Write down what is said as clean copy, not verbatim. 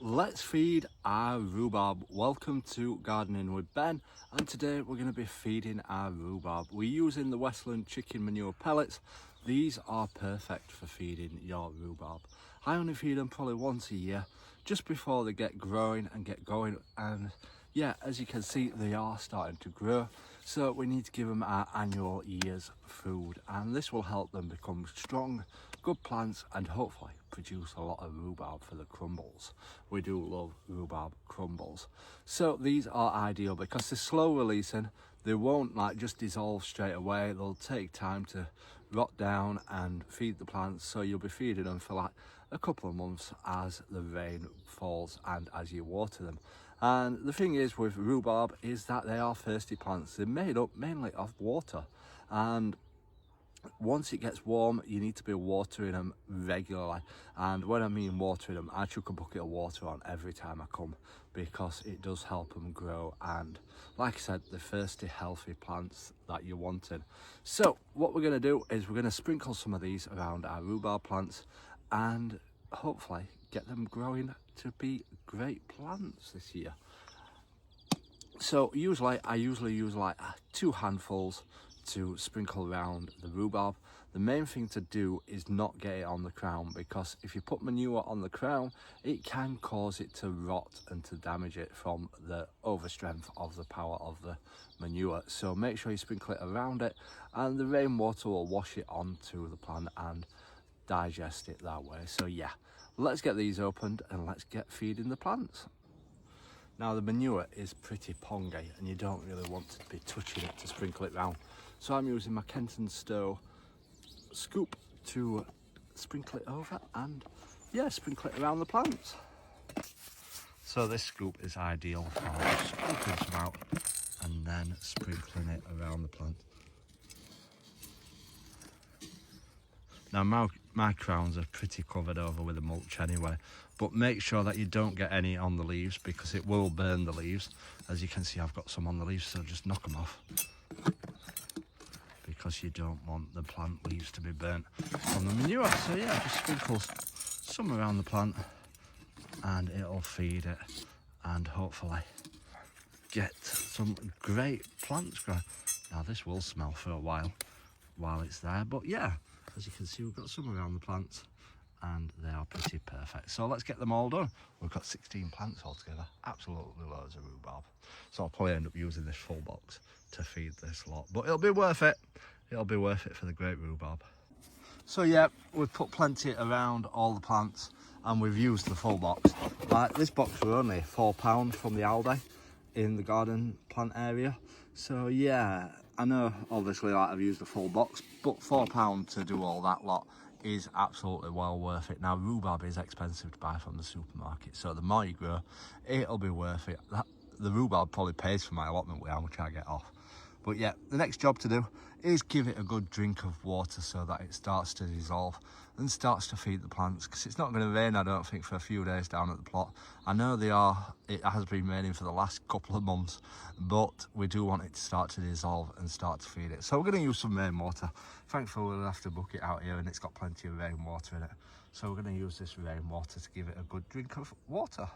Let's feed our rhubarb. Welcome to Gardening with Ben, and today we're going to be feeding our rhubarb. We're using the Westland chicken manure pellets. These are perfect for feeding your rhubarb. I only feed them probably once a year, just before they get growing and get going, and yeah, as you can see, they are starting to grow, so we need to give them our annual year's food, and this will help them become strong, good plants, and hopefully produce a lot of rhubarb for the crumbles. We do love rhubarb crumbles. So these are ideal because they're slow releasing. They won't just dissolve straight away. They'll take time to rot down and feed the plants, so you'll be feeding them for a couple of months as the rain falls and as you water them. And the thing is with rhubarb is that they are thirsty plants. They're made up mainly of water, and once it gets warm, you need to be watering them regularly. And when I mean watering them, I chuck a bucket of water on every time I come, because it does help them grow. And like I said, the thirsty, healthy plants that you're wanting. So what we're going to do is we're going to sprinkle some of these around our rhubarb plants and hopefully get them growing to be great plants this year. So I usually use 2 handfuls to sprinkle around the rhubarb. The main thing to do is not get it on the crown, because if you put manure on the crown, it can cause it to rot and to damage it from the overstrength of the power of the manure. So make sure you sprinkle it around it, and the rainwater will wash it onto the plant and digest it that way. So yeah, let's get these opened and let's get feeding the plants. Now the manure is pretty pongy and you don't really want to be touching it to sprinkle it round. So I'm using my Kenton Stowe scoop to sprinkle it over and yeah, sprinkle it around the plants. So this scoop is ideal for scooping some out and then sprinkling it around the plant. Now my crowns are pretty covered over with the mulch anyway, but make sure that you don't get any on the leaves, because it will burn the leaves. As you can see, I've got some on the leaves, so just knock them off, because you don't want the plant leaves to be burnt on the manure. So yeah, just sprinkle some around the plant and it'll feed it and hopefully get some great plants growing. Now this will smell for a while it's there, but yeah, as you can see, we've got some around the plants and they are pretty perfect. So let's get them all done. We've got 16 plants altogether, absolutely loads of rhubarb. So I'll probably end up using this full box to feed this lot, but it'll be worth it. It'll be worth it for the great rhubarb. So yeah, we've put plenty around all the plants and we've used the full box. This box was only £4 from the Aldi in the garden plant area. So yeah, I know obviously I've used the full box, but £4 to do all that lot is absolutely well worth it. Now rhubarb is expensive to buy from the supermarket, so the more you grow, it'll be worth it. The rhubarb probably pays for my allotment with how much I get off. But yeah, the next job to do is give it a good drink of water so that it starts to dissolve and starts to feed the plants, because it's not going to rain, I don't think, for a few days down at the plot. I know it has been raining for the last couple of months, but we do want it to start to dissolve and start to feed it. So we're going to use some rainwater. Thankfully we'll have to book it out here and it's got plenty of rainwater in it. So we're going to use this rainwater to give it a good drink of water.